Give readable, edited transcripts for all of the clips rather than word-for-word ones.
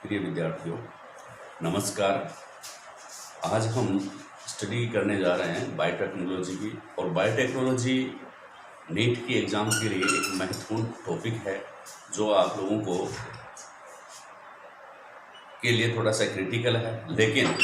प्रिय विद्यार्थियों, नमस्कार। आज हम स्टडी करने जा रहे हैं बायोटेक्नोलॉजी की। और बायोटेक्नोलॉजी नीट की एग्ज़ाम के लिए एक महत्वपूर्ण टॉपिक है जो आप लोगों को के लिए थोड़ा सा क्रिटिकल है, लेकिन मैं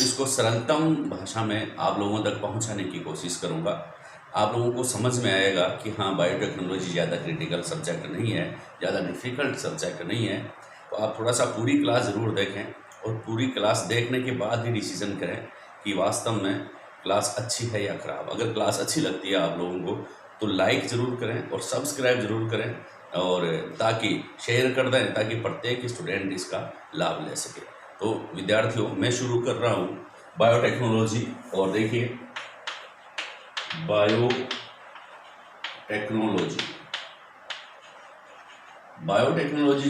इसको सरलतम भाषा में आप लोगों तक पहुंचाने की कोशिश करूंगा। आप लोगों को समझ में आएगा कि हाँ, बायोटेक्नोलॉजी ज़्यादा क्रिटिकल सब्जेक्ट नहीं है, ज़्यादा डिफ़िकल्ट सब्जेक्ट नहीं है। तो आप थोड़ा सा पूरी क्लास ज़रूर देखें और पूरी क्लास देखने के बाद ही डिसीजन करें कि वास्तव में क्लास अच्छी है या ख़राब। अगर क्लास अच्छी लगती है आप लोगों को तो लाइक ज़रूर करें और सब्सक्राइब ज़रूर करें, और ताकि शेयर कर दें ताकि प्रत्येक स्टूडेंट इसका लाभ ले सके। तो विद्यार्थियों, मैं शुरू कर रहा हूँ बायोटेक्नोलॉजी। और देखिए, बायोटेक्नोलॉजी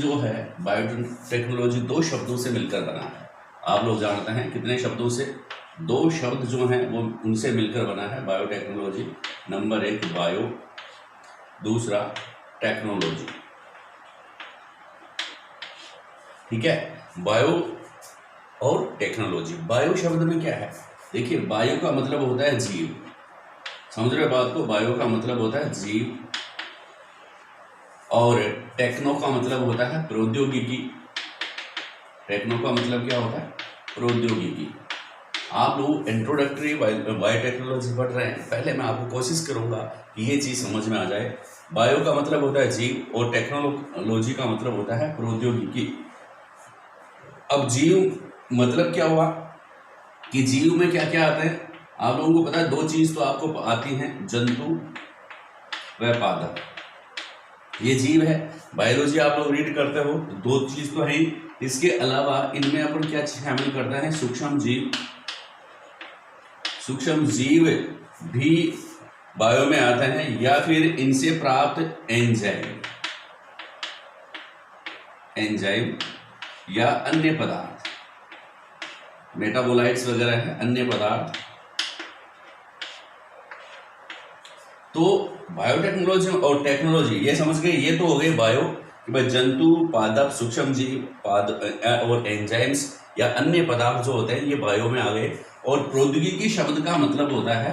जो है, बायोटेक्नोलॉजी दो शब्दों से मिलकर बना है। आप लोग जानते हैं कितने शब्दों से? दो शब्द जो हैं वो उनसे मिलकर बना है बायोटेक्नोलॉजी। नंबर एक बायो, दूसरा टेक्नोलॉजी। ठीक है, बायो और टेक्नोलॉजी। बायो शब्द में क्या है? देखिए, बायो का मतलब होता है जीव। समझ रहे बात को? बायो का मतलब होता है जीव, और टेक्नो का मतलब होता है प्रौद्योगिकी। टेक्नो का मतलब क्या होता है? प्रौद्योगिकी। आप लोग इंट्रोडक्टरी बायोटेक्नोलॉजी पढ़ रहे हैं, पहले मैं आपको कोशिश करूंगा कि ये चीज़ समझ में आ जाए। बायो का मतलब होता है जीव और टेक्नोलॉजी का मतलब होता है प्रौद्योगिकी। अब जीव मतलब क्या हुआ कि जीव में क्या क्या आता है? आप लोगों को पता है, दो चीज़ तो आपको आती हैं, जंतु व पादप। ये जीव है। बायोलॉजी आप लोग रीड करते हो तो दो चीज़ तो है ही। इसके अलावा इनमें अपन क्या शामिल करते हैं? सूक्ष्म जीव। सूक्ष्म जीव भी बायो में आते हैं, या फिर इनसे प्राप्त एंजाइम या अन्य पदार्थ, मेटाबोलाइट्स वगैरह है, अन्य पदार्थ। तो बायोटेक्नोलॉजी और टेक्नोलॉजी ये समझ गए। ये तो हो गए बायो कि भाई जंतु, पादप, सूक्ष्म जीव और एंजाइम्स या अन्य पदार्थ जो होते हैं ये बायो में आ गए। और प्रौद्योगिकी शब्द का मतलब होता है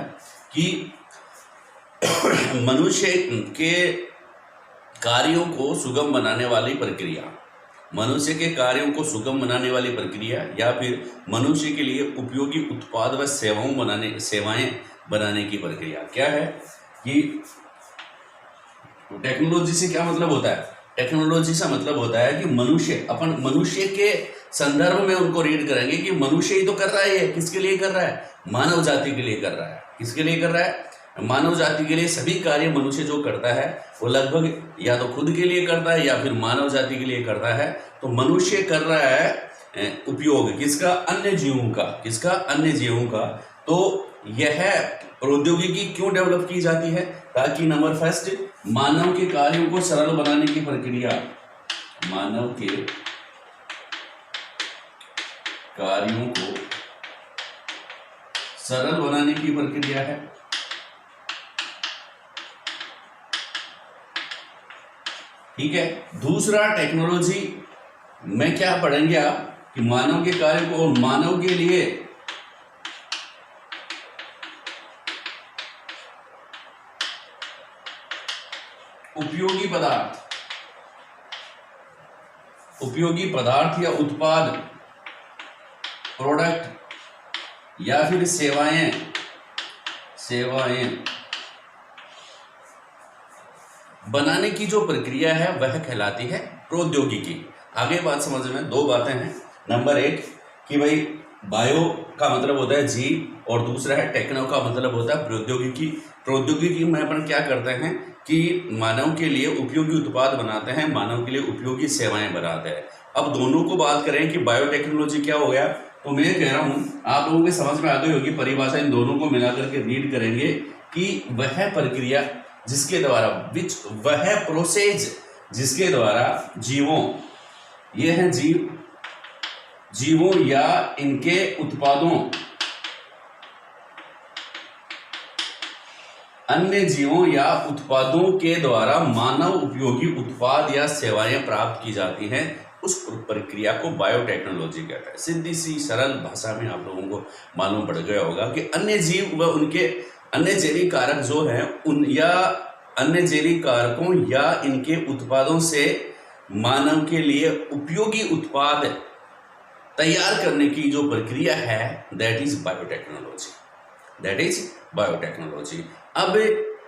कि मनुष्य के कार्यों को सुगम बनाने वाली प्रक्रिया, मनुष्य के कार्यों को सुगम बनाने वाली प्रक्रिया, या फिर मनुष्य के लिए उपयोगी उत्पाद व सेवाएं बनाने की प्रक्रिया। क्या है कि टेक्नोलॉजी से क्या मतलब होता है? टेक्नोलॉजी से मतलब होता है कि मनुष्य के संदर्भ में उनको रीड करेंगे कि मनुष्य ही तो कर रहा है। ये किसके लिए कर रहा है? मानव जाति के लिए कर रहा है। किसके लिए कर रहा है? मानव जाति के लिए। सभी कार्य मनुष्य जो करता है वो लगभग या तो खुद के लिए करता है या फिर मानव जाति के लिए करता है। तो मनुष्य कर रहा है उपयोग किसका? अन्य जीवों का। किसका? अन्य जीवों का। तो यह प्रौद्योगिकी क्यों डेवलप की जाती है? ताकि नंबर फर्स्ट, मानव के कार्यों को सरल बनाने की प्रक्रिया, मानव के कार्यों को सरल बनाने की प्रक्रिया है। ठीक है। दूसरा, टेक्नोलॉजी में क्या पढ़ेंगे आप कि मानव के कार्य को और मानव के लिए उपयोगी पदार्थ या उत्पाद, प्रोडक्ट या फिर सेवाएं बनाने की जो प्रक्रिया है वह कहलाती है प्रौद्योगिकी। आगे बात समझ में, दो बातें हैं। नंबर एक कि भाई बायो का मतलब होता है जीव, और दूसरा है टेक्नो का मतलब होता है प्रौद्योगिकी। प्रौद्योगिकी में अपन क्या करते हैं कि मानव के लिए उपयोगी उत्पाद बनाते हैं, मानव के लिए उपयोगी सेवाएं बनाते हैं। अब दोनों को बात करें कि बायोटेक्नोलॉजी क्या हो गया, तो मैं कह रहा हूँ आप लोगों के समझ में आ गई होगी परिभाषा। इन दोनों को मिलाकर के रीड करेंगे कि वह प्रक्रिया जिसके द्वारा वह प्रोसेस जिसके द्वारा जीवों, ये हैं जीवों या इनके उत्पादों, अन्य जीवों या उत्पादों के द्वारा मानव उपयोगी उत्पाद या सेवाएं प्राप्त की जाती हैं, उस प्रक्रिया को बायोटेक्नोलॉजी कहता है। सीधी सी सरल भाषा में आप लोगों को मालूम पड़ गया होगा कि अन्य जीव व उनके अन्य जैविक कारक जो हैं उन या अन्य जैविक कारकों या इनके उत्पादों से मानव के लिए उपयोगी उत्पाद तैयार करने की जो प्रक्रिया है दैट इज बायोटेक्नोलॉजी। अब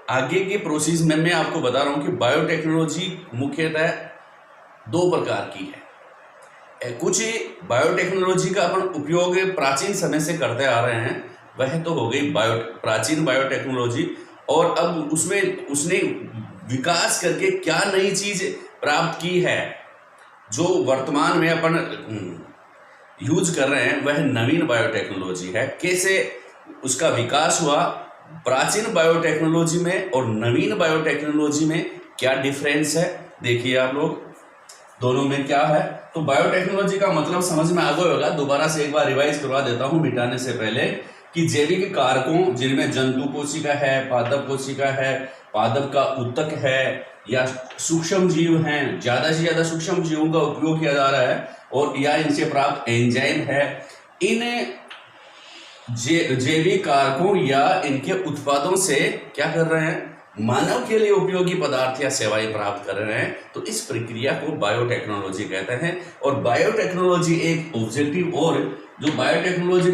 आगे के प्रोसेस में मैं आपको बता रहा हूं कि बायोटेक्नोलॉजी मुख्यतः दो प्रकार की है। कुछ बायोटेक्नोलॉजी का अपन उपयोग प्राचीन समय से करते आ रहे हैं, वह तो हो गई प्राचीन बायोटेक्नोलॉजी, और अब उसने विकास करके क्या नई चीज प्राप्त की है जो वर्तमान में अपन यूज कर रहे हैं, वह नवीन बायोटेक्नोलॉजी है। कैसे उसका विकास हुआ, प्राचीन बायोटेक्नोलॉजी में और नवीन बायोटेक्नोलॉजी में क्या डिफरेंस है, देखिए आप लोग दोनों में क्या है। तो बायोटेक्नोलॉजी का मतलब समझ में आ गया होगा, दोबारा से एक बार रिवाइज करवा देता हूं मिटाने से पहले, कि जैविक कारकों जिनमें जंतु कोशिका है, पादप कोशिका है, पादप का ऊतक है, या सूक्ष्म जीव हैं, ज्यादा से ज्यादा सूक्ष्म जीवों का उपयोग किया जा रहा है, और या इनसे प्राप्त एंजाइम है, इन जैविक कारकों या इनके उत्पादों से क्या कर रहे हैं, मानव के लिए उपयोगी पदार्थ या सेवाएं प्राप्त कर रहे हैं। तो इस प्रक्रिया को बायोटेक्नोलॉजी कहते हैं। और बायोटेक्नोलॉजी एक ऑब्जेक्टिव, और जो biotechnology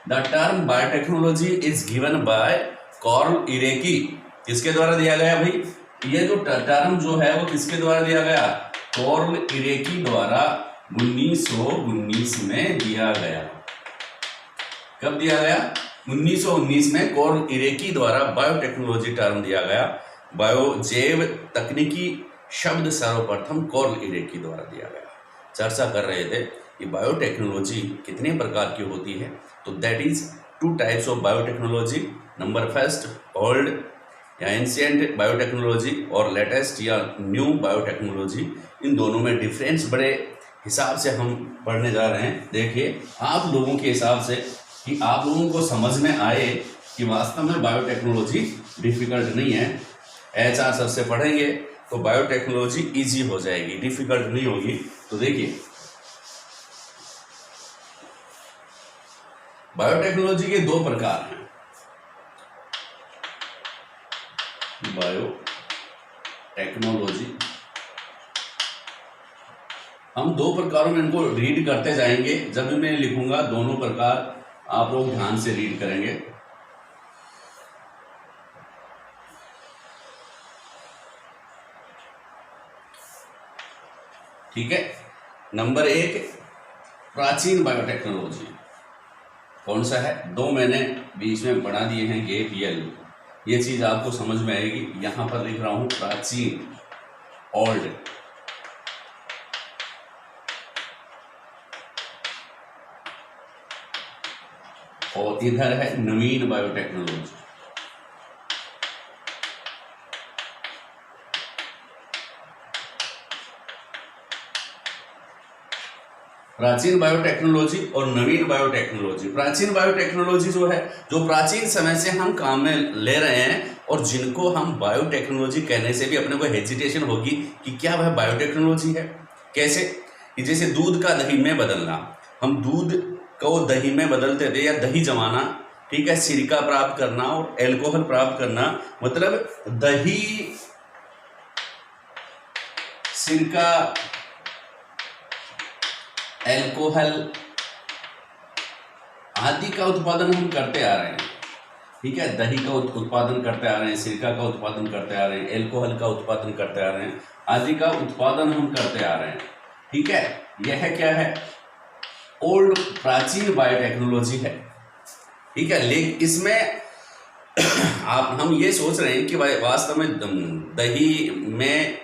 the term biotechnology is given by Karl Ereky, किसके द्वारा दिया गया भाई, ये जो टर्म जो है वो किसके द्वारा दिया गया, कार्ल इरेकी द्वारा 1919 में दिया गया। कब दिया गया, 1919 में कार्ल इरेकी द्वारा बायोटेक्नोलॉजी टर्म दिया गया। जैव तकनीकी शब्द सर्वप्रथम कार्ल इरेकी द्वारा दिया गया। चर्चा कर रहे थे कि बायोटेक्नोलॉजी कितने प्रकार की होती है, तो that is 2 types of biotechnology. Number first old या एंशिएंट बायोटेक्नोलॉजी, और लेटेस्ट या न्यू बायोटेक्नोलॉजी। इन दोनों में डिफरेंस बड़े हिसाब से हम पढ़ने जा रहे हैं। देखिए आप लोगों के हिसाब से कि आप लोगों को समझ में आए कि वास्तव में बायोटेक्नोलॉजी डिफिकल्ट नहीं है। HR सर से पढ़ेंगे तो बायोटेक्नोलॉजी इजी हो जाएगी, डिफिकल्ट नहीं होगी। तो देखिए बायोटेक्नोलॉजी के 2 प्रकार हैं। बायोटेक्नोलॉजी हम 2 प्रकारों में इनको रीड करते जाएंगे। जब भी मैं लिखूंगा दोनों प्रकार आप लोग ध्यान से रीड करेंगे। ठीक है। नंबर 1 प्राचीन बायोटेक्नोलॉजी कौन सा है, 2 मैंने बीच में बढ़ा दिए हैं गेप यल, ये चीज आपको समझ में आएगी। यहां पर लिख रहा हूं प्राचीन ओल्ड, और इधर है नवीन बायोटेक्नोलॉजी। प्राचीन बायोटेक्नोलॉजी और नवीन बायोटेक्नोलॉजी। प्राचीन बायोटेक्नोलॉजी जो है, जो प्राचीन समय से हम काम में ले रहे हैं, और जिनको हम बायोटेक्नोलॉजी कहने से भी अपने को हेजिटेशन होगी कि क्या वह बायोटेक्नोलॉजी है। कैसे कि जैसे दूध का दही में बदलना, हम दूध को दही में बदलते थे, या दही जमाना, ठीक है, सिरका प्राप्त करना और एल्कोहल प्राप्त करना, मतलब दही, सिरका, एल्कोहल आदि का उत्पादन हम करते आ रहे हैं। ठीक है, दही का उत्पादन करते आ रहे हैं, सिरका का उत्पादन करते आ रहे हैं, एल्कोहल का उत्पादन करते आ रहे हैं, आदि का उत्पादन हम करते आ रहे हैं। ठीक है, यह क्या है, ओल्ड प्राचीन बायोटेक्नोलॉजी है। ठीक है, लेकिन इसमें हम ये सोच रहे हैं कि वास्तव में दही में,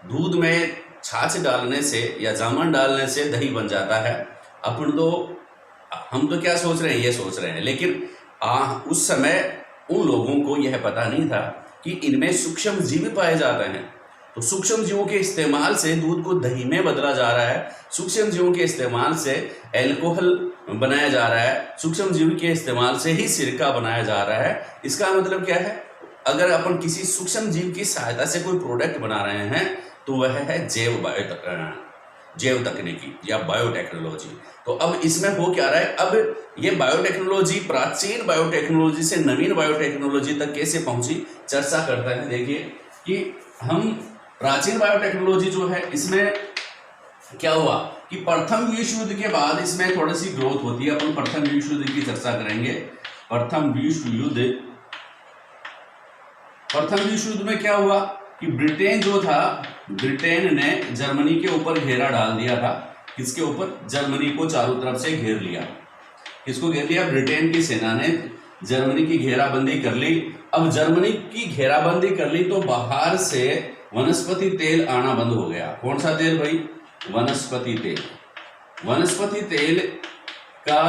दूध में छाछ डालने से या जामुन डालने से दही बन जाता है। हम तो क्या सोच रहे हैं, ये सोच रहे हैं, लेकिन उस समय उन लोगों को यह पता नहीं था कि इनमें सूक्ष्म जीव पाए जाते हैं। तो सूक्ष्म जीवों के इस्तेमाल से दूध को दही में बदला जा रहा है, सूक्ष्म जीवों के इस्तेमाल से एल्कोहल बनाया जा रहा है, सूक्ष्म जीव के इस्तेमाल से ही सिरका बनाया जा रहा है। इसका मतलब क्या है, अगर अपन किसी सूक्ष्म जीव की सहायता से कोई प्रोडक्ट बना रहे हैं तो वह है जैव तकनीकी या बायोटेक्नोलॉजी। तो अब इसमें हो क्या रहा है, अब ये बायोटेक्नोलॉजी प्राचीन बायोटेक्नोलॉजी से नवीन बायोटेक्नोलॉजी तक कैसे पहुंची, चर्चा करता है। देखिए कि हम प्राचीन बायोटेक्नोलॉजी जो है इसमें क्या हुआ कि प्रथम विश्व युद्ध के बाद इसमें थोड़ी सी ग्रोथ होती है। अपन प्रथम विश्व युद्ध की चर्चा करेंगे। प्रथम विश्व युद्ध में क्या हुआ कि ब्रिटेन जो था, ब्रिटेन ने जर्मनी के ऊपर घेरा डाल दिया था। किसके ऊपर? जर्मनी को चारों तरफ से घेर लिया। किसको घेर लिया? ब्रिटेन की सेना ने जर्मनी की घेराबंदी कर ली। अब जर्मनी की घेराबंदी कर ली तो बाहर से वनस्पति तेल आना बंद हो गया। कौन सा तेल भाई? वनस्पति तेल। वनस्पति तेल का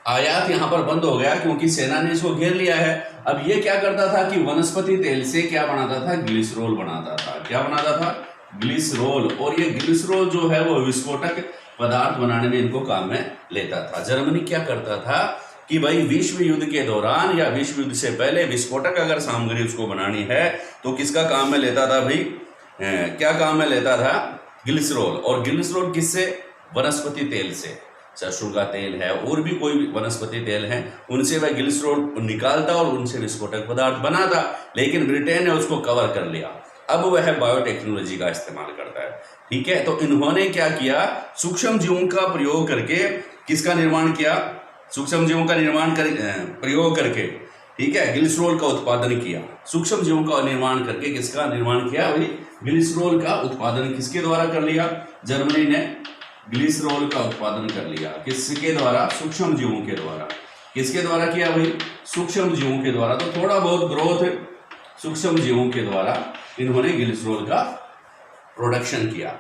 आयात यहां पर बंद हो गया क्योंकि सेना ने इसको घेर लिया है। अब ये क्या करता था कि वनस्पति तेल से क्या बनाता था? ग्लिसरॉल बनाता था। क्या बनाता था? ग्लिसरॉल। और ये ग्लिसरॉल जो है वो विस्फोटक पदार्थ बनाने में इनको काम में लेता था। जर्मनी क्या करता था कि भाई विश्व युद्ध के दौरान या विश्व युद्ध से पहले विस्फोटक अगर सामग्री उसको बनानी है तो किसका काम में लेता था भाई? क्या काम में लेता था? ग्लिसरॉल। और ग्लिसरॉल किससे? वनस्पति तेल से। सरसों का तेल है और भी कोई वनस्पति तेल है, उनसे वह ग्लिसरॉल निकालता और उनसे विस्फोटक पदार्थ बनाता। लेकिन ब्रिटेन ने उसको कवर कर लिया। अब वह बायोटेक्नोलॉजी का इस्तेमाल करता है। ठीक है, तो इन्होंने क्या किया? सूक्ष्म जीवों का प्रयोग करके किसका निर्माण किया? सूक्ष्म जीवों का प्रयोग करके, ठीक है, ग्लिसरॉल का उत्पादन किया। सूक्ष्म जीवों का निर्माण करके किसका निर्माण किया भाई? ग्लिसरॉल का उत्पादन किसके द्वारा कर लिया? जर्मनी ने ग्लिसरॉल का उत्पादन कर लिया। किसके द्वारा? सूक्ष्म जीवों के द्वारा। किसके द्वारा किया भाई? सूक्ष्म जीवों के द्वारा। तो थोड़ा बहुत ग्रोथ सूक्ष्म जीवों के द्वारा इन्होंने ग्लिसरॉल का प्रोडक्शन किया।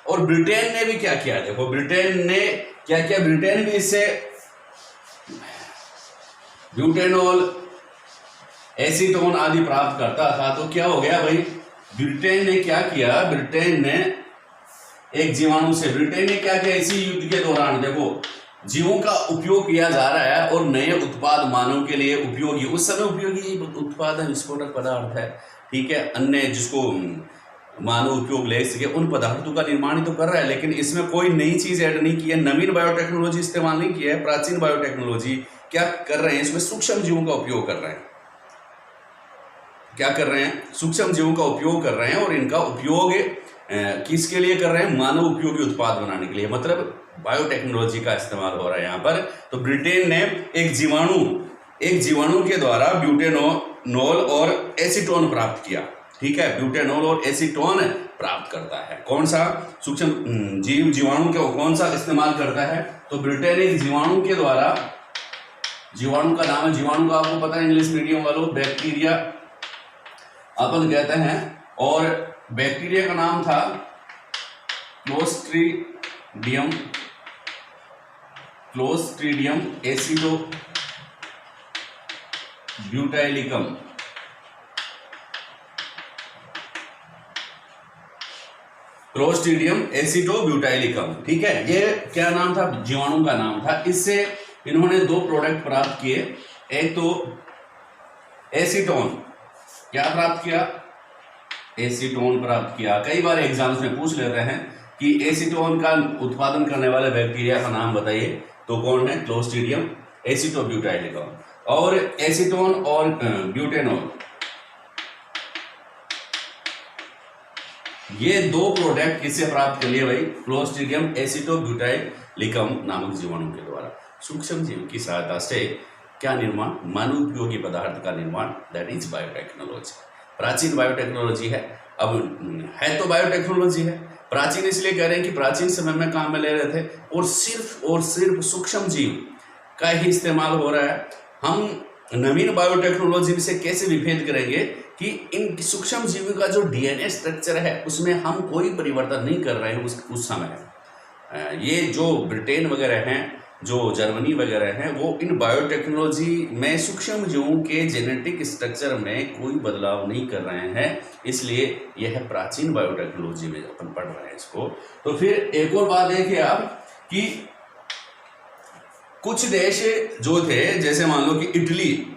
और ब्रिटेन ने भी क्या किया? देखो ब्रिटेन ने क्या किया? ब्रिटेन भी इससे ब्यूटेनॉल, एसीटोन आदि प्राप्त करता था। तो क्या हो गया भाई? ब्रिटेन ने क्या किया? ब्रिटेन ने एक जीवाणु से, ब्रिटेन ने क्या किया? इसी युद्ध के दौरान देखो जीवों का उपयोग किया जा रहा है और नए उत्पाद मानव के लिए उपयोगी, उस समय उपयोगी उत्पाद है विस्फोटक पदार्थ है। ठीक है, अन्य जिसको मानव उपयोग ले सके उन पदार्थों का निर्माण ही तो कर रहा है। लेकिन इसमें कोई नई चीज ऐड नहीं की है, नवीन बायोटेक्नोलॉजी इस्तेमाल नहीं की है। प्राचीन बायोटेक्नोलॉजी क्या कर रहे हैं? इसमें सूक्ष्म जीवों का उपयोग कर रहे हैं। क्या कर रहे हैं? सूक्ष्म जीवों का उपयोग कर रहे हैं। और इनका उपयोग किसके लिए कर रहे हैं? मानव उपयोगी उत्पाद बनाने के लिए। मतलब बायोटेक्नोलॉजी का इस्तेमाल हो रहा है यहाँ पर। तो ब्रिटेन ने एक जीवाणु के द्वारा ब्यूटेनॉल और एसीटोन प्राप्त किया। ठीक है, ब्यूटेनॉल और एसीटोन प्राप्त करता है। कौन सा? सूक्ष्म जीवाणु का कौन सा इस्तेमाल करता है? तो ब्रिटेन एक जीवाणु के द्वारा, जीवाणु का नाम है, जीवाणु का आपको पता है इंग्लिश मीडियम वालों, बैक्टीरिया अपन कहते हैं। और बैक्टीरिया का नाम था क्लोस्ट्रीडियम एसिडोब्यूटाइलिकम। क्लोस्ट्रीडियम एसिडोब्यूटाइलिकम। ठीक है, ये क्या नाम था? जीवाणु का नाम था। इससे इन्होंने दो प्रोडक्ट प्राप्त किए। एक तो एसीटोन, क्या प्राप्त किया? एसीटोन प्राप्त किया। कई बार एग्जाम्स में पूछ लेते हैं कि एसीटोन का उत्पादन करने वाले बैक्टीरिया का नाम बताइए, तो कौन है? क्लोस्ट्रीडियम एसिडोब्यूटाइलिकम। और एसीटोन और ब्यूटेनॉल, ये दो प्रोडक्ट किससे प्राप्त कर लिए भाई? क्लोस्ट्रीडियम एसिडोब्यूटाइलिकम नामक जीवाणु के द्वारा। सूक्ष्म जीव की सहायता से क्या निर्माण? मानव उपयोगी पदार्थ का निर्माण, दैट इज बायोटेक्नोलॉजी। प्राचीन बायोटेक्नोलॉजी है। अब है तो बायोटेक्नोलॉजी है। प्राचीन इसलिए कह रहे हैं कि प्राचीन समय में काम में ले रहे थे और सिर्फ सूक्ष्म जीव का ही इस्तेमाल हो रहा है। हम नवीन बायोटेक्नोलॉजी से कैसे विभेद करेंगे कि इन सूक्ष्म जीवों का जो डीएनए स्ट्रक्चर है उसमें हम कोई परिवर्तन नहीं कर रहे हैं उस समय। ये जो ब्रिटेन वगैरह हैं, जो जर्मनी वगैरह हैं, वो इन बायोटेक्नोलॉजी में सूक्ष्म जीवों के जेनेटिक स्ट्रक्चर में कोई बदलाव नहीं कर रहे हैं। इसलिए यह प्राचीन बायोटेक्नोलॉजी में अपन पढ़ रहे हैं इसको। तो फिर एक और बात देखिए आप कि कुछ देश जो थे, जैसे मान लो कि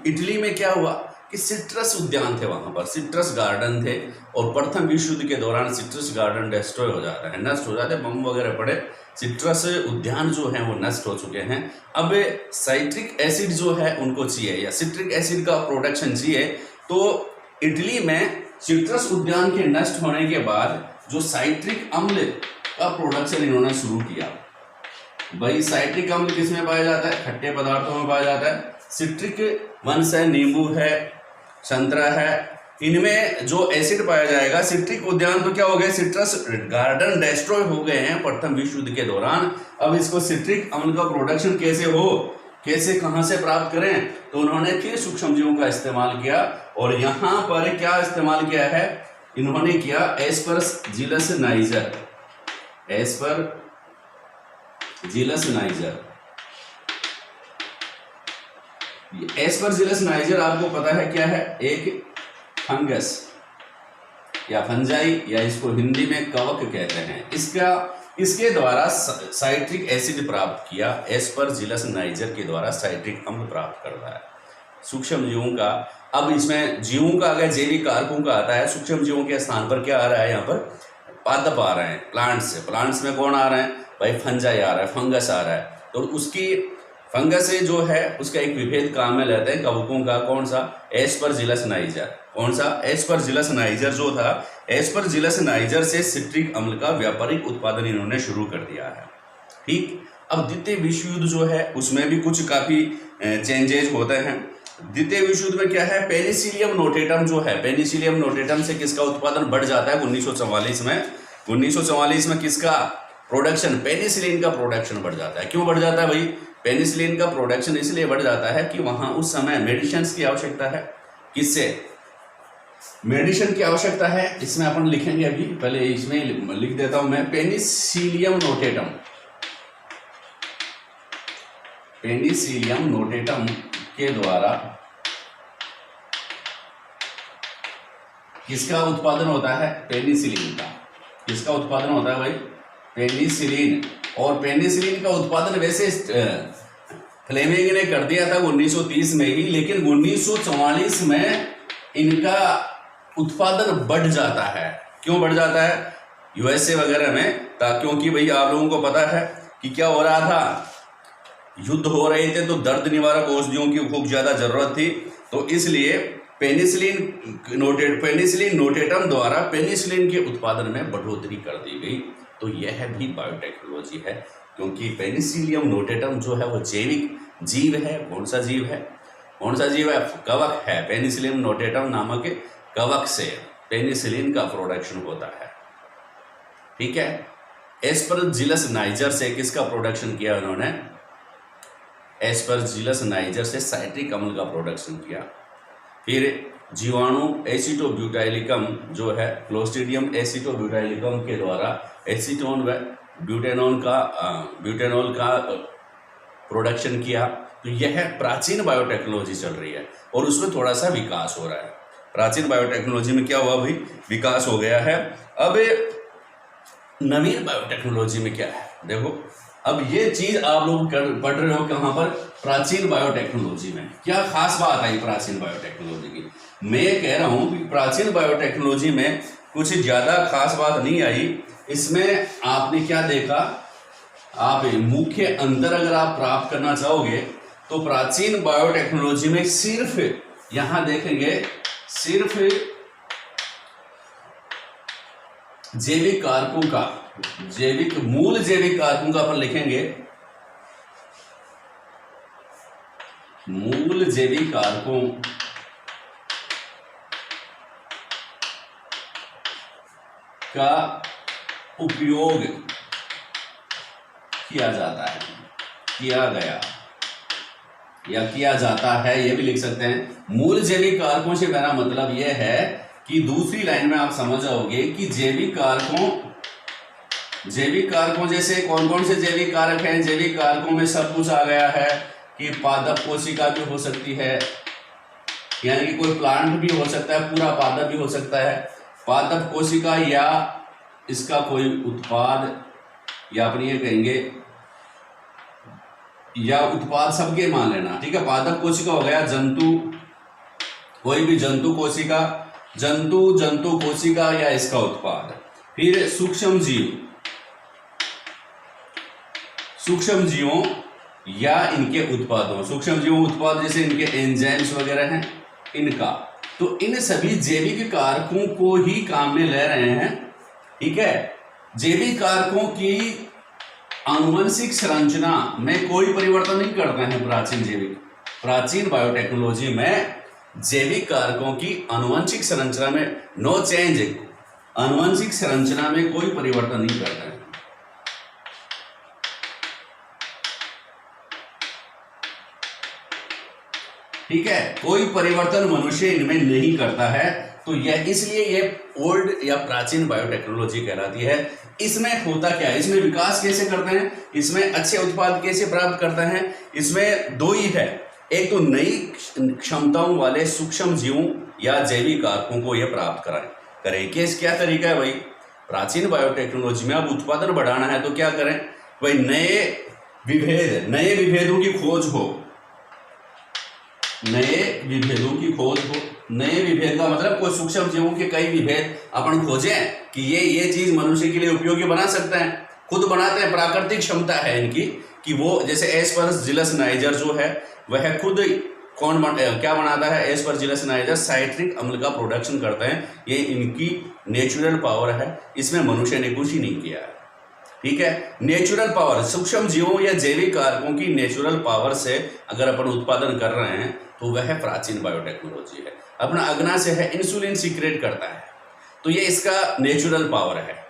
इटली में क्या हुआ कि सिट्रस उद्यान थे, वहां पर सिट्रस गार्डन थे, और प्रथम विश्व युद्ध के दौरान सिट्रस गार्डन डिस्ट्रॉय हो जाता है, नष्ट हो जाते हैं, बम वगैरह पड़े, सिट्रस उद्यान जो है वो नष्ट हो चुके हैं। अब साइट्रिक एसिड जो है उनको चाहिए, या सिट्रिक एसिड का प्रोडक्शन चाहिए। तो इटली में सिट्रस उद्यान के नष्ट होने के बाद जो साइट्रिक अम्ल का प्रोडक्शन इन्होंने शुरू किया। भाई साइट्रिक अम्ल किसमें पाया जाता है? खट्टे पदार्थों में पाया जाता है। सिट्रिक वंश है, नींबू है, संतरा है, इनमें जो एसिड पाया जाएगा। सिट्रिक उद्यान तो क्या हो गए, सिट्रस गार्डन डिस्ट्रॉय हो गए हैं प्रथम विश्व युद्ध के दौरान। अब इसको सिट्रिक अम्ल का प्रोडक्शन कैसे हो, कैसे कहां से प्राप्त करें? तो उन्होंने फिर सूक्ष्मजीवों का इस्तेमाल किया, और यहां पर क्या इस्तेमाल किया है इन्होंने किया? Aspergillus niger, Aspergillus niger. Aspergillus niger आपको पता है क्या है? एक फंगस या फंजाई, या इसको हिंदी में कवक कहते हैं। इसके द्वारा साइट्रिक एसिड प्राप्त किया। एस्परजिलस नाइजर के द्वारा साइट्रिक अम्ल प्राप्त करता है सूक्ष्म जीवों का। अब इसमें जीवों का अगर जैविक कारकों का आता है, सूक्ष्म जीवों के स्थान पर क्या आ रहा है? यहाँ पर पादप आ रहे हैं प्लांट्स से। प्लांट्स में कौन आ रहे हैं? भाई फंजाई आ रहा है, फंगस आ रहा है। तो उसकी फंगस जो है उसका एक विभेद काम में लेते हैं कवकों का। कौन सा? Aspergillus niger. कौन सा? एस्परजिलस नाइजर जो था, एस्परजिलस नाइजर से सिट्रिक अम्ल का व्यापारिक उत्पादन इन्होंने शुरू कर दिया है। ठीक। अब द्वितीय विश्व युद्ध जो है उसमें भी कुछ काफी चेंजेज होते हैं। द्वितीय विश्व युद्ध में क्या है? पेनिसिलियम नोटेटम जो है, पेनिसिलियम नोटेटम से किसका उत्पादन बढ़ जाता है 1944 में? 1944 में किसका प्रोडक्शन? पेनिसिलिन का प्रोडक्शन बढ़ जाता है। क्यों बढ़ जाता है भाई? पेनिसिलिन का प्रोडक्शन इसलिए बढ़ जाता है कि वहां उस समय मेडिसिन की आवश्यकता है। किससे? मेडिसिन की आवश्यकता है। इसमें अपन लिखेंगे, अभी पहले इसमें लिख देता हूं मैं, पेनिसिलियम नोटेटम। पेनिसिलियम नोटेटम के द्वारा किसका उत्पादन होता है? पेनिसिलिन का। किसका उत्पादन होता है भाई? पेनिसिलिन। और पेनिसिलिन का उत्पादन वैसे फ्लेमिंग ने कर दिया था 1930 में ही, लेकिन 1944 में इनका उत्पादन बढ़ जाता है। क्यों बढ़ जाता है? यूएसए वगैरह में, क्योंकि भाई आप लोगों को पता है कि क्या हो रहा था, युद्ध हो रहे थे, तो दर्द निवारक औषधियों की खूब ज्यादा जरूरत थी। तो इसलिए पेनिसिलिन नोटेटम द्वारा पेनिसिलिन के उत्पादन में बढ़ोतरी कर दी गई। तो यह भी बायोटेक्नोलॉजी है, क्योंकि पेनिसिलियम नोटेटम जो है वो जैविक जीव है। कौन सा जीव है? कौन सा जीव है? कवक है। पेनिसिलियम नोटेटम नामक कवक से पेनिसिलिन का प्रोडक्शन होता है। ठीक है। एस्परजिलस नाइजर से किसका प्रोडक्शन किया उन्होंने? एस्परजिलस नाइजर से साइट्रिक अम्ल का प्रोडक्शन किया। फिर जीवाणु एसिटोब्यूटाइलिकम जो है, क्लोस्ट्रीडियम एसिटोब्यूटाइलिकम के द्वारा एसीटोन व ब्यूटेनॉल का प्रोडक्शन किया। तो यह प्राचीन बायोटेक्नोलॉजी चल रही है, और उसमें थोड़ा सा विकास हो रहा है। प्राचीन बायोटेक्नोलॉजी में क्या हुआ भाई? विकास हो गया है। अब नवीन बायोटेक्नोलॉजी में क्या है? देखो, अब ये चीज आप लोग पढ़ रहे हो कहां पर? प्राचीन बायोटेक्नोलॉजी में। क्या खास बात आई प्राचीन बायोटेक्नोलॉजी की? मैं ये कह रहा हूं कि प्राचीन बायोटेक्नोलॉजी में कुछ ज्यादा खास बात नहीं आई। इसमें आपने क्या देखा? आप मुख्य अंतर अगर आप प्राप्त करना चाहोगे तो प्राचीन बायोटेक्नोलॉजी में सिर्फ यहां देखेंगे, सिर्फ जैविक कारकों का, मूल जैविक कारकों का अपन लिखेंगे, मूल जैविक कारकों का उपयोग किया जाता है, किया गया या किया जाता है, यह भी लिख सकते हैं। मूल जैविक कारकों से मेरा मतलब यह है कि दूसरी लाइन में आप समझ जाओगे कि जैविक कारकों जैसे कौन कौन से जैविक कारक हैं। जैविक कारकों में सब कुछ आ गया है कि पादप कोशिका भी हो सकती है, यानी कि कोई प्लांट भी हो सकता है, पूरा पादप भी हो सकता है। पादप कोशिका या इसका कोई उत्पाद, या अपन ये कहेंगे, या उत्पाद सबके मान लेना। ठीक है। पादप कोशिका हो गया जंतु, कोई भी जंतु कोशिका या इसका उत्पाद। फिर सूक्ष्म जीवों या इनके उत्पादों, सूक्ष्म जीवों उत्पाद जैसे इनके एंजाइम्स वगैरह हैं इनका, तो इन सभी जैविक कारकों को ही काम में ले रहे हैं। ठीक है, जैविक कारकों की आनुवंशिक संरचना में कोई परिवर्तन नहीं करते हैं प्राचीन बायोटेक्नोलॉजी में जैविक कारकों की आनुवंशिक संरचना में नो चेंज, आनुवंशिक संरचना में कोई परिवर्तन नहीं करते हैं। ठीक है, कोई परिवर्तन मनुष्य इनमें नहीं करता है, तो यह इसलिए ये ओल्ड या प्राचीन बायोटेक्नोलॉजी कहलाती है। इसमें होता क्या है, इसमें विकास कैसे करते हैं, इसमें अच्छे उत्पाद कैसे प्राप्त करते हैं, इसमें दो ही है, एक तो नई क्षमताओं वाले सूक्ष्म जीवों या जैविक कारकों को यह प्राप्त करें। क्या तरीका है भाई, प्राचीन बायोटेक्नोलॉजी में अब उत्पादन बढ़ाना है तो क्या करें भाई, नए विभेदों की खोज हो, नए विभेद का मतलब कोई सूक्ष्म जीवों के कई विभेद अपन खोजें कि ये चीज मनुष्य के लिए उपयोगी बना सकते हैं, खुद बनाते हैं, प्राकृतिक क्षमता है इनकी कि वो जैसे एस्परजिलस नाइजर जो है वह खुद क्या बनाता है, एस्परजिलस नाइजर साइट्रिक अम्ल का प्रोडक्शन करते हैं, ये इनकी नेचुरल पावर है, इसमें मनुष्य ने कुछ ही नहीं किया है। ठीक है, नेचुरल पावर, सूक्ष्म जीवों या जैविक कारकों की नेचुरल पावर से अगर अपन उत्पादन कर रहे हैं तो वह प्राचीन बायोटेक्नोलॉजी है। अपना अग्नाशय है, इंसुलिन सीक्रेट करता है, तो ये इसका नेचुरल पावर है,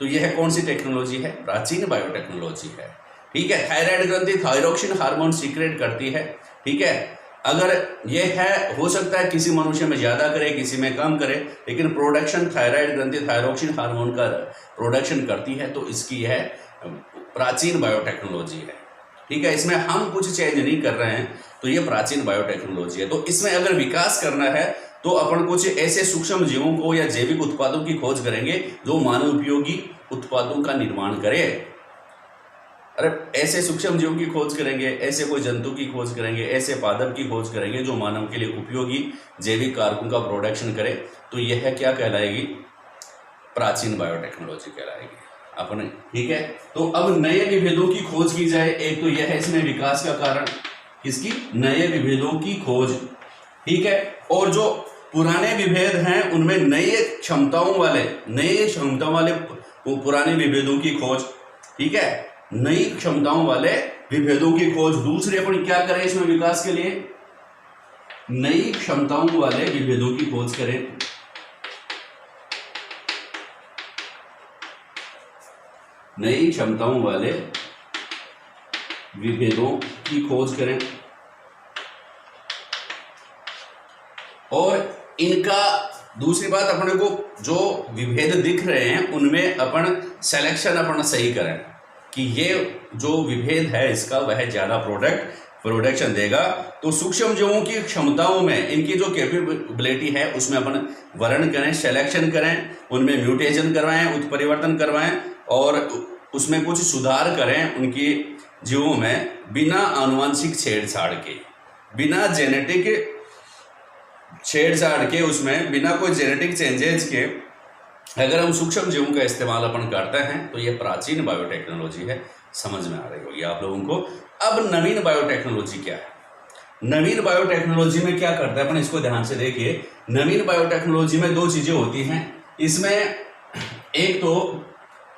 तो यह कौन सी टेक्नोलॉजी है, प्राचीन बायोटेक्नोलॉजी है। ठीक है, थायराइड ग्रंथि थायरोक्सिन हार्मोन सीक्रेट करती है। ठीक है, अगर ये है, हो सकता है किसी मनुष्य में ज्यादा करे किसी में कम करे, लेकिन प्रोडक्शन थायराइड ग्रंथि थायरोक्सिन हार्मोन का प्रोडक्शन करती है, तो इसकी यह प्राचीन बायोटेक्नोलॉजी है। ठीक है, इसमें हम कुछ चेंज नहीं कर रहे हैं, तो ये प्राचीन बायोटेक्नोलॉजी है। तो इसमें अगर विकास करना है तो अपन कुछ ऐसे सूक्ष्म जीवों को या जैविक उत्पादों की खोज करेंगे जो मानव उपयोगी उत्पादों का निर्माण करे। अरे ऐसे सूक्ष्म जीवों की खोज करेंगे, ऐसे कोई जंतु की खोज करेंगे, ऐसे पादप की खोज करेंगे जो मानव के लिए उपयोगी जैविक कारकों का प्रोडक्शन करे, तो यह क्या कहलाएगी, प्राचीन बायोटेक्नोलॉजी कहलाएगी अपने। ठीक है, तो अब नए विभेदों की खोज की जाए, एक तो यह है इसमें विकास का कारण, इसकी नए विभेदों की खोज। ठीक है, और जो पुराने विभेद हैं उनमें नई क्षमताओं वाले पुराने विभेदों की खोज। ठीक है, नई क्षमताओं वाले विभेदों की खोज। दूसरे अपन क्या करें इसमें विकास के लिए, नई क्षमताओं वाले विभेदों की खोज करें। नई क्षमताओं वाले विभेदों की खोज करें और इनका दूसरी बात, अपने को जो विभेद दिख रहे हैं उनमें अपन सिलेक्शन अपना सही करें कि ये जो विभेद है इसका वह ज्यादा प्रोडक्शन देगा। तो सूक्ष्म जीवों की क्षमताओं में इनकी जो कैपेबिलिटी है उसमें अपन वर्ण करें, सिलेक्शन करें, उनमें म्यूटेशन करवाएं, उत्परिवर्तन करवाएं और उसमें कुछ सुधार करें उनकी जीवों में, बिना आनुवंशिक छेड़छाड़ के, बिना जेनेटिक छेड़छाड़ के, उसमें बिना कोई जेनेटिक चेंजेस के अगर हम सूक्ष्म जीवों का इस्तेमाल अपन करते हैं तो ये प्राचीन बायोटेक्नोलॉजी है। समझ में आ रही होगी आप लोगों को। अब नवीन बायोटेक्नोलॉजी क्या है, नवीन बायोटेक्नोलॉजी में क्या करता है अपन, इसको ध्यान से देखिए। नवीन बायोटेक्नोलॉजी में दो चीजें होती हैं इसमें, एक तो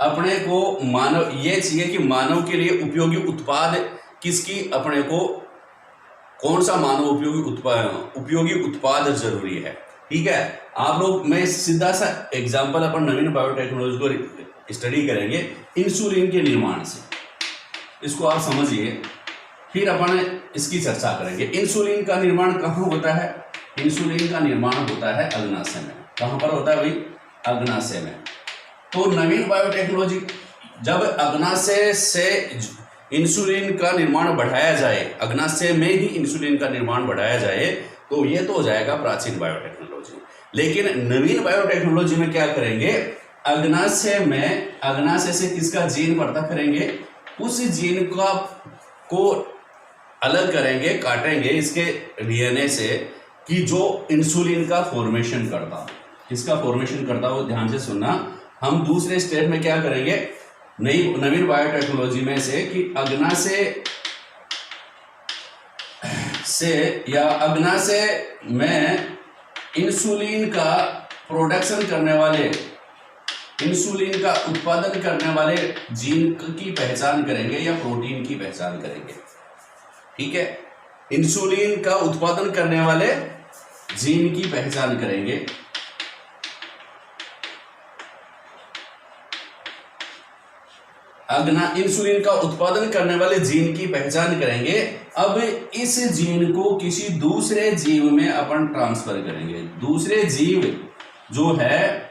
अपने को मानव, ये चाहिए कि मानव के लिए उपयोगी उत्पाद किसकी, अपने को कौन सा मानव उपयोगी उत्पाद जरूरी है। ठीक है, आप लोग, मैं सीधा सा एग्जांपल अपन नवीन बायोटेक्नोलॉजी को स्टडी करेंगे इंसुलिन के निर्माण से, इसको आप समझिए, फिर अपन इसकी चर्चा करेंगे। इंसुलिन का निर्माण कहाँ होता है, इंसुलिन का निर्माण होता है अग्नाशय में। कहाँ पर होता है भाई, अग्नाशय में। तो नवीन बायोटेक्नोलॉजी, जब अग्नाशय से इंसुलिन का निर्माण बढ़ाया जाए, अग्नाशय में ही इंसुलिन का निर्माण बढ़ाया जाए, तो ये तो हो जाएगा प्राचीन बायोटेक्नोलॉजी। लेकिन नवीन बायोटेक्नोलॉजी में क्या करेंगे, अग्नाशय से किसका जीन पता करेंगे, उस जीन को अलग करेंगे, काटेंगे इसके डीएनए से, कि जो इंसुलिन का फॉर्मेशन करता, किसका फॉर्मेशन करता वो ध्यान से सुनना। हम दूसरे स्टेप में क्या करेंगे नवीन बायोटेक्नोलॉजी में से कि अग्नाशय में इंसुलिन का प्रोडक्शन करने वाले, इंसुलिन का उत्पादन करने वाले जीन की पहचान करेंगे या प्रोटीन की पहचान करेंगे। ठीक है, इंसुलिन का उत्पादन करने वाले जीन की पहचान करेंगे। इंसुलिन का उत्पादन करने वाले जीन की पहचान करेंगे। अब इस जीन को किसी दूसरे जीव में अपन ट्रांसफर करेंगे। दूसरे जीव जो है,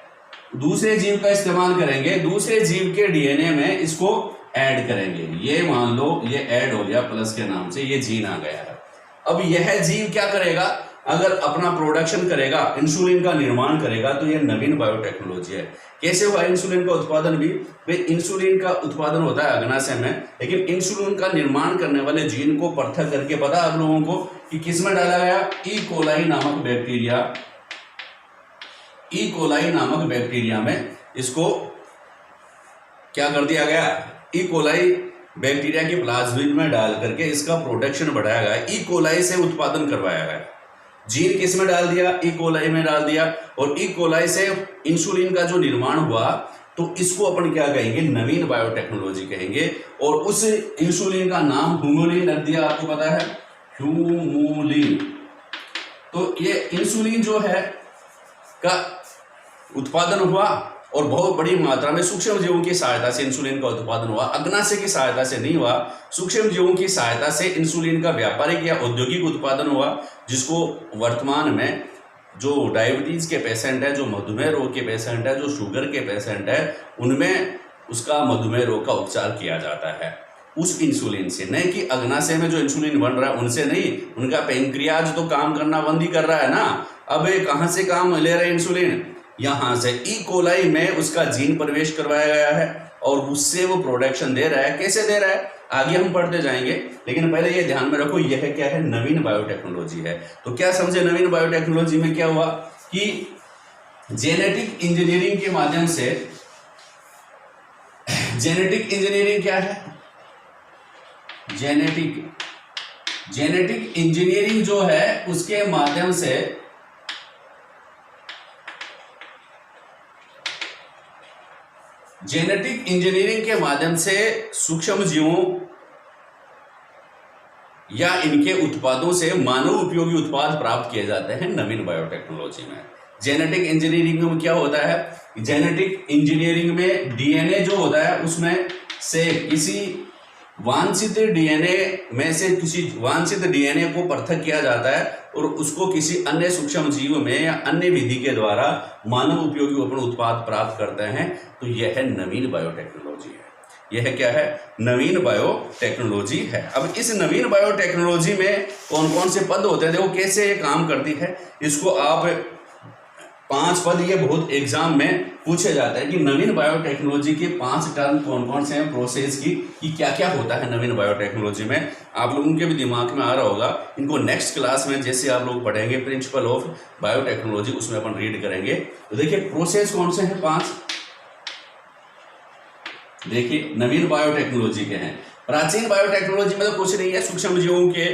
दूसरे जीव का इस्तेमाल करेंगे, दूसरे जीव के डीएनए में इसको ऐड करेंगे। ये मान लो ये ऐड हो गया प्लस के नाम से, ये जीन आ गया है। अब यह जीव क्या करेगा, अगर अपना प्रोडक्शन करेगा, इंसुलिन का निर्माण करेगा, तो यह नवीन बायोटेक्नोलॉजी है। कैसे हुआ इंसुलिन का उत्पादन भी? इंसुलिन का उत्पादन होता है अग्नाशय में, लेकिन इंसुलिन का निर्माण करने वाले जीन को पृथक करके पता आप लोगों को कि किसमें डाला गया? ई कोलाई नामक बैक्टीरिया, ई कोलाई नामक बैक्टीरिया में इसको क्या कर दिया गया? ई कोलाई बैक्टीरिया के प्लाज्मिड में डाल करके इसका प्रोडक्शन बढ़ाया गया। ई कोलाई से उत्पादन करवाया गया। जीन किस में डाल दिया? ई कोलाई में डाल दिया। और ई कोलाई से इंसुलिन का जो निर्माण हुआ, तो इसको अपन क्या कहेंगे? नवीन बायोटेक्नोलॉजी कहेंगे। और उस इंसुलिन का नाम ह्यूमोलिन रख दिया, आपको पता है, ह्यूमोलिन। तो ये इंसुलिन जो है का उत्पादन हुआ और बहुत बड़ी मात्रा में सूक्ष्म जीवों की सहायता से इंसुलिन का उत्पादन हुआ। अग्नाशय की सहायता से नहीं हुआ, सूक्ष्म जीवों की सहायता से इंसुलिन का व्यापारिक या औद्योगिक उत्पादन हुआ, जिसको वर्तमान में जो डायबिटीज के पेशेंट है, जो मधुमेह रोग के पेशेंट है, जो शुगर के पेशेंट है, उनमें उसका मधुमेह रोग का उपचार किया जाता है उस इंसुलिन से। नहीं कि अग्नाशय में जो इंसुलिन बन रहा है उनसे नहीं, उनका पेनक्रियाज तो काम करना बंद ही कर रहा है ना। अब कहाँ से काम ले रहे हैं इंसुलिन? यहाँ से ई कोलाई में उसका जीन प्रवेश करवाया गया है और उससे वो प्रोडक्शन दे रहा है। कैसे दे रहा है आगे हम पढ़ते जाएंगे, लेकिन पहले ये ध्यान में रखो यह क्या है? नवीन बायोटेक्नोलॉजी है। तो क्या समझे नवीन बायोटेक्नोलॉजी में क्या हुआ कि जेनेटिक इंजीनियरिंग के माध्यम से, जेनेटिक इंजीनियरिंग क्या है? जेनेटिक इंजीनियरिंग जो है उसके माध्यम से जेनेटिक इंजीनियरिंग के माध्यम से सूक्ष्म जीवों या इनके उत्पादों से मानव उपयोगी उत्पाद प्राप्त किए जाते हैं नवीन बायोटेक्नोलॉजी में। जेनेटिक इंजीनियरिंग में क्या होता है? जेनेटिक इंजीनियरिंग में डीएनए जो होता है उसमें से किसी वांछित डीएनए में से किसी वांछित डीएनए को पृथक किया जाता है और उसको किसी अन्य सूक्ष्म जीव में या अन्य विधि के द्वारा मानव उपयोगी अपन उत्पाद प्राप्त करते हैं। तो यह है नवीन बायोटेक्नोलॉजी है। यह क्या है? नवीन बायोटेक्नोलॉजी है। अब इस नवीन बायोटेक्नोलॉजी में कौन कौन से पद होते हैं, देखो कैसे ये काम करती है। इसको आप 5 पद ये बहुत एग्जाम में पूछे जाते हैं कि नवीन बायोटेक्नोलॉजी के 5 टर्म कौन कौन से हैं प्रोसेस की, कि क्या क्या होता है नवीन बायोटेक्नोलॉजी में। आप लोगों के भी दिमाग में आ रहा होगा। इनको नेक्स्ट क्लास में जैसे आप लोग पढ़ेंगे प्रिंसिपल ऑफ बायोटेक्नोलॉजी, उसमें अपन रीड करेंगे। तो देखिए प्रोसेस कौन से हैं 5। देखिए नवीन बायोटेक्नोलॉजी के हैं। प्राचीन बायोटेक्नोलॉजी में तो कुछ नहीं है, सूक्ष्म जीवों के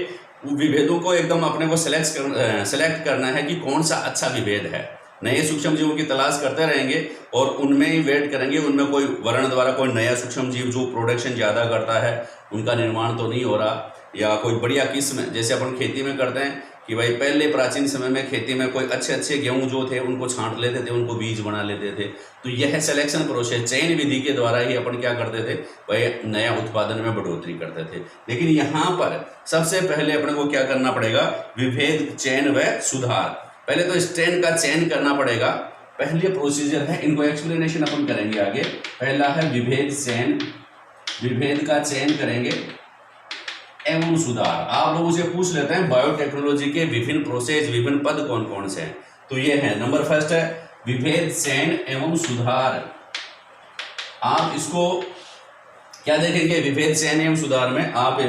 विभेदों को एकदम अपने को सेलेक्ट करना है कि कौन सा अच्छा विभेद है। नए सूक्ष्म जीवों की तलाश करते रहेंगे और उनमें ही वेट करेंगे, उनमें कोई वर्ण द्वारा कोई नया सूक्ष्म जीव जो प्रोडक्शन ज़्यादा करता है उनका निर्माण तो नहीं हो रहा, या कोई बढ़िया किस्म जैसे अपन खेती में करते हैं कि भाई पहले प्राचीन समय में खेती में कोई अच्छे गेहूं जो थे उनको छांट लेते थे, उनको बीज बना लेते थे। तो यह सिलेक्शन प्रोसेस चयन विधि के द्वारा ही अपन क्या करते थे, भाई नया उत्पादन में बढ़ोतरी करते थे। लेकिन यहाँ पर सबसे पहले अपने को क्या करना पड़ेगा? विभेद, चयन व सुधार। पहले तो स्ट्रेन का चयन करना पड़ेगा, पहले प्रोसीजर है, इनको एक्सप्लेनेशन अपन करेंगे आगे। पहला है विभेद चयन, विभेद का चयन करेंगे एवं सुधार। आप लोगों से पूछ लेते हैं बायोटेक्नोलॉजी के विभिन्न प्रोसेस, विभिन्न पद कौन कौन से हैं। तो ये है नंबर फर्स्ट है विभेद चयन एवं सुधार। आप इसको क्या देखेंगे? विभेद चयन एवं सुधार में आप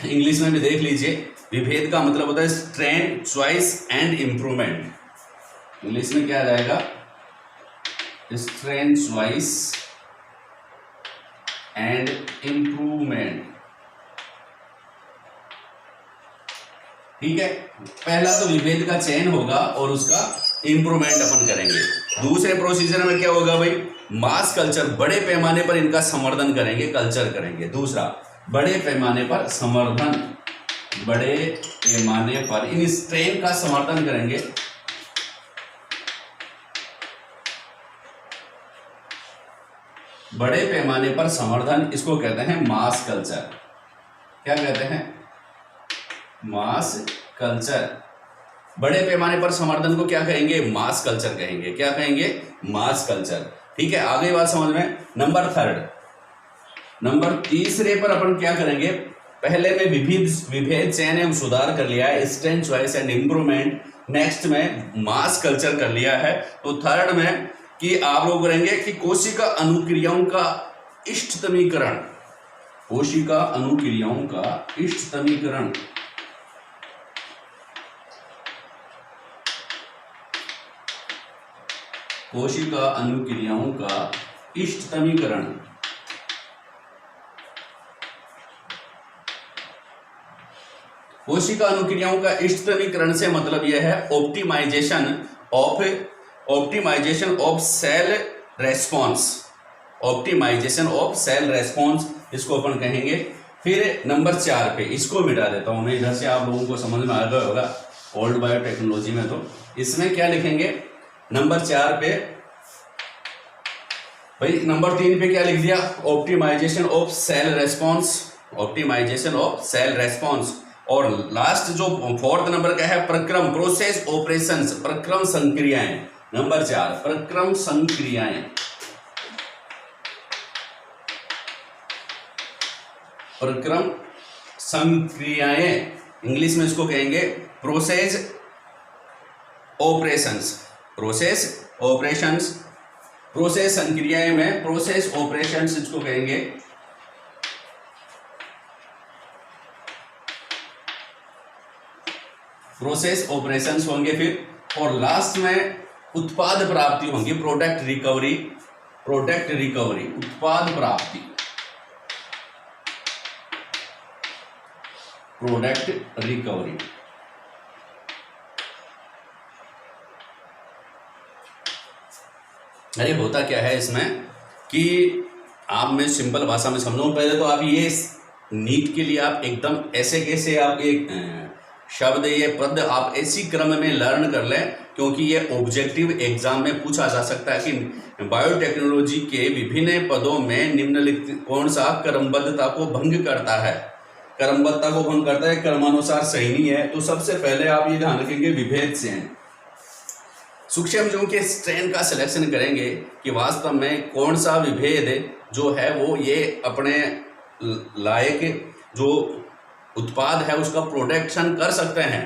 इंग्लिश में भी देख लीजिए, विभेद का मतलब होता है strength, choice and improvement. English में क्या आ जाएगा? Strength, choice and improvement. ठीक है, पहला तो विभेद का चयन होगा और उसका इंप्रूवमेंट अपन करेंगे। दूसरे प्रोसीजर में क्या होगा भाई? मास कल्चर, बड़े पैमाने पर इनका संवर्धन करेंगे, कल्चर करेंगे। दूसरा, बड़े पैमाने पर संवर्धन, बड़े पैमाने पर इन स्ट्रेन का समर्थन करेंगे। बड़े पैमाने पर संवर्धन, इसको कहते हैं मास कल्चर। क्या कहते हैं? मास कल्चर। बड़े पैमाने पर संवर्धन को क्या कहेंगे? मास कल्चर कहेंगे। क्या कहेंगे? मास कल्चर। ठीक है, आगे बात समझ में। नंबर थर्ड, नंबर तीसरे पर अपन क्या करेंगे? पहले में विभेद चयन एवं सुधार कर लिया है, strength, choice and improvement. Next में मास कल्चर कर लिया है। तो थर्ड में कि आप लोग करेंगे कि कोशिका अनुक्रियाओं का इष्टतमीकरण, कोशिका अनुक्रियाओं का इष्टतमीकरण। कोशिका अनुक्रियाओं का इष्टतमीकरण। कोशिका अनुक्रियाओं का इष्टतमीकरण से मतलब यह है optimization of cell response, optimization of cell response, इसको अपन कहेंगे। फिर नंबर 4 पे, इसको मिटा देता हूं मैं इधर से, आप लोगों को समझ में आ गया होगा ओल्ड बायोटेक्नोलॉजी में। तो इसमें क्या लिखेंगे? नंबर 4 पे भाई, नंबर 3 पे क्या लिख दिया? Optimization of cell response, optimization of cell response. और लास्ट जो 4th नंबर का है, प्रक्रम, प्रोसेस ऑपरेशंस, प्रक्रम संक्रियाएं। नंबर 4, प्रक्रम संक्रियाएं। प्रक्रम संक्रियाएं, इंग्लिश में इसको कहेंगे process operations, process operations. Process संक्रियाएं में प्रोसेस ऑपरेशंस इसको कहेंगे। प्रोसेस ऑपरेशंस होंगे फिर, और लास्ट में उत्पाद प्राप्ति होंगी, प्रोडक्ट रिकवरी, प्रोडक्ट रिकवरी, उत्पाद प्राप्ति, प्रोडक्ट रिकवरी। अरे होता क्या है इसमें कि आप, मैं सिंपल भाषा में समझाऊं, पहले तो आप ये नीट के लिए आप एकदम ऐसे कैसे आप एक शब्द, ये पद आप इसी क्रम में लर्न कर लें, क्योंकि ये ऑब्जेक्टिव एग्जाम में पूछा जा सकता है कि बायोटेक्नोलॉजी के विभिन्न पदों में निम्नलिखित कौन सा क्रमबद्धता को भंग करता है, क्रमबद्धता को भंग करता है, क्रमानुसार सही नहीं है। तो सबसे पहले आप ये ध्यान रखेंगे विभेद चयन, सूक्ष्मजीवों के स्ट्रेन का सिलेक्शन करेंगे कि वास्तव में कौन सा विभेद जो है वो ये अपने लायक जो उत्पाद है उसका प्रोडक्शन कर सकते हैं।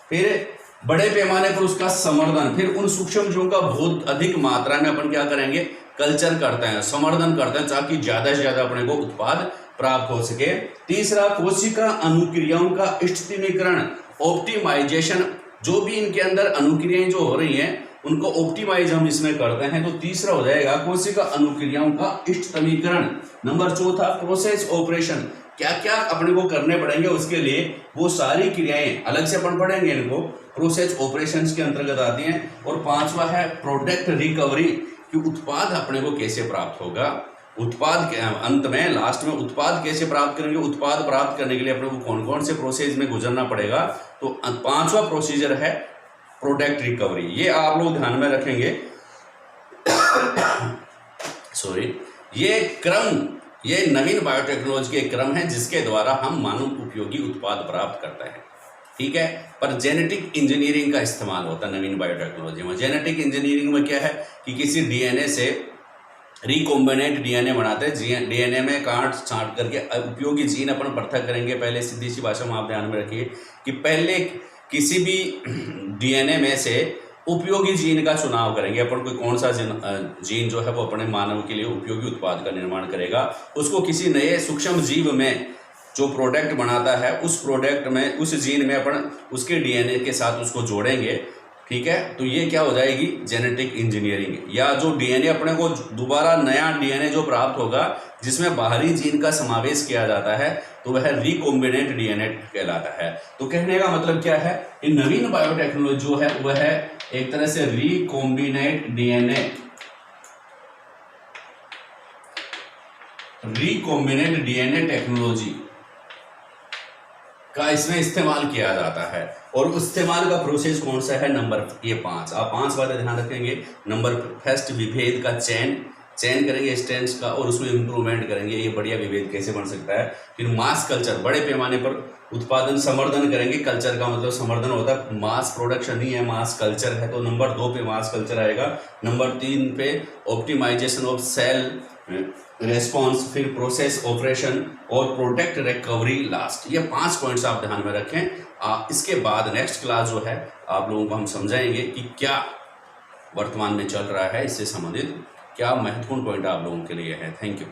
फिर बड़े पैमाने पर उसका संवर्धन, फिर उन सूक्ष्मजीवों का बहुत अधिक मात्रा में अपन क्या करेंगे? कल्चर करते हैं, संवर्धन करते हैं, ताकि ज्यादा से ज्यादा अपने को उत्पाद प्राप्त हो सके। तीसरा, कोशिका अनुक्रियाओं का इष्टतमीकरण, ऑप्टिमाइजेशन, जो भी इनके अंदर अनुक्रियाएं जो हो रही हैं उनको ऑप्टिमाइज हम इसमें करते हैं। तो तीसरा हो जाएगा कोशिका अनुक्रियाओं का इष्टतमीकरण। नंबर 4 प्रोसेस ऑपरेशन, क्या क्या अपने को करने पड़ेंगे उसके लिए, वो सारी क्रियाएं अलग से अपन पढ़ेंगे, इनको प्रोसेस ऑपरेशंस के अंतर्गत आती हैं। और 5वां है प्रोडक्ट रिकवरी, कि उत्पाद अपने को कैसे प्राप्त होगा, उत्पाद के अंत में लास्ट में उत्पाद कैसे प्राप्त करेंगे, उत्पाद प्राप्त करने के लिए अपने को कौन कौन से प्रोसेस में गुजरना पड़ेगा। तो 5वां प्रोसीजर है प्रोडक्ट रिकवरी, ये आप लोग ध्यान में रखेंगे। सॉरी, ये क्रम, ये नवीन बायोटेक्नोलॉजी के क्रम है जिसके द्वारा हम मानव उपयोगी उत्पाद प्राप्त करते हैं। ठीक है, पर जेनेटिक इंजीनियरिंग का इस्तेमाल होता है नवीन बायोटेक्नोलॉजी में। जेनेटिक इंजीनियरिंग में क्या है कि किसी डीएनए से रिकॉम्बिनेंट डीएनए बनाते हैं, डीएनए में काट छांट करके उपयोगी जीन अपन पृथक करेंगे। पहले सीधी सी भाषा में आप ध्यान में रखिए कि पहले किसी भी डीएनए में से उपयोगी जीन का चुनाव करेंगे अपन, कोई कौन सा जीन जो है वो अपने मानव के लिए उपयोगी उत्पाद का निर्माण करेगा, उसको किसी नए सूक्ष्म जीव में जो प्रोडक्ट बनाता है उस प्रोडक्ट में, उस जीन में अपन उसके डीएनए के साथ उसको जोड़ेंगे, ठीक है, तो ये क्या हो जाएगी, जेनेटिक इंजीनियरिंग। या जो डीएनए अपने को दोबारा नया डीएनए जो प्राप्त होगा जिसमें बाहरी जीन का समावेश किया जाता है, तो वह रिकॉम्बिनेंट डीएनए कहलाता है। तो कहने का मतलब क्या है, ये नवीन बायोटेक्नोलॉजी जो है वह है एक तरह से recombinant DNA, recombinant DNA technology का इसमें इस्तेमाल किया जाता है। और इस्तेमाल का प्रोसेस कौन सा है, नंबर ये 5, आप 5 बातें ध्यान रखेंगे। नंबर फर्स्ट, विभेद का चयन करेंगे स्ट्रेंड्स का और उसमें इंप्रूवमेंट करेंगे, ये बढ़िया विभेद कैसे बन सकता है। फिर मास कल्चर, बड़े पैमाने पर उत्पादन संवर्धन करेंगे। कल्चर का मतलब संवर्धन होता है, मास प्रोडक्शन नहीं है, मास कल्चर है, तो नंबर 2 पे मास कल्चर आएगा। नंबर 3 पे ऑप्टिमाइजेशन ऑफ सेल रेस्पॉन्स, फिर प्रोसेस ऑपरेशन और प्रोडक्ट रिकवरी लास्ट। ये 5 पॉइंट्स आप ध्यान में रखें। इसके बाद नेक्स्ट क्लास जो है आप लोगों को हम समझाएंगे कि क्या वर्तमान में चल रहा है, इससे संबंधित क्या महत्वपूर्ण पॉइंट आप लोगों के लिए है। Thank you.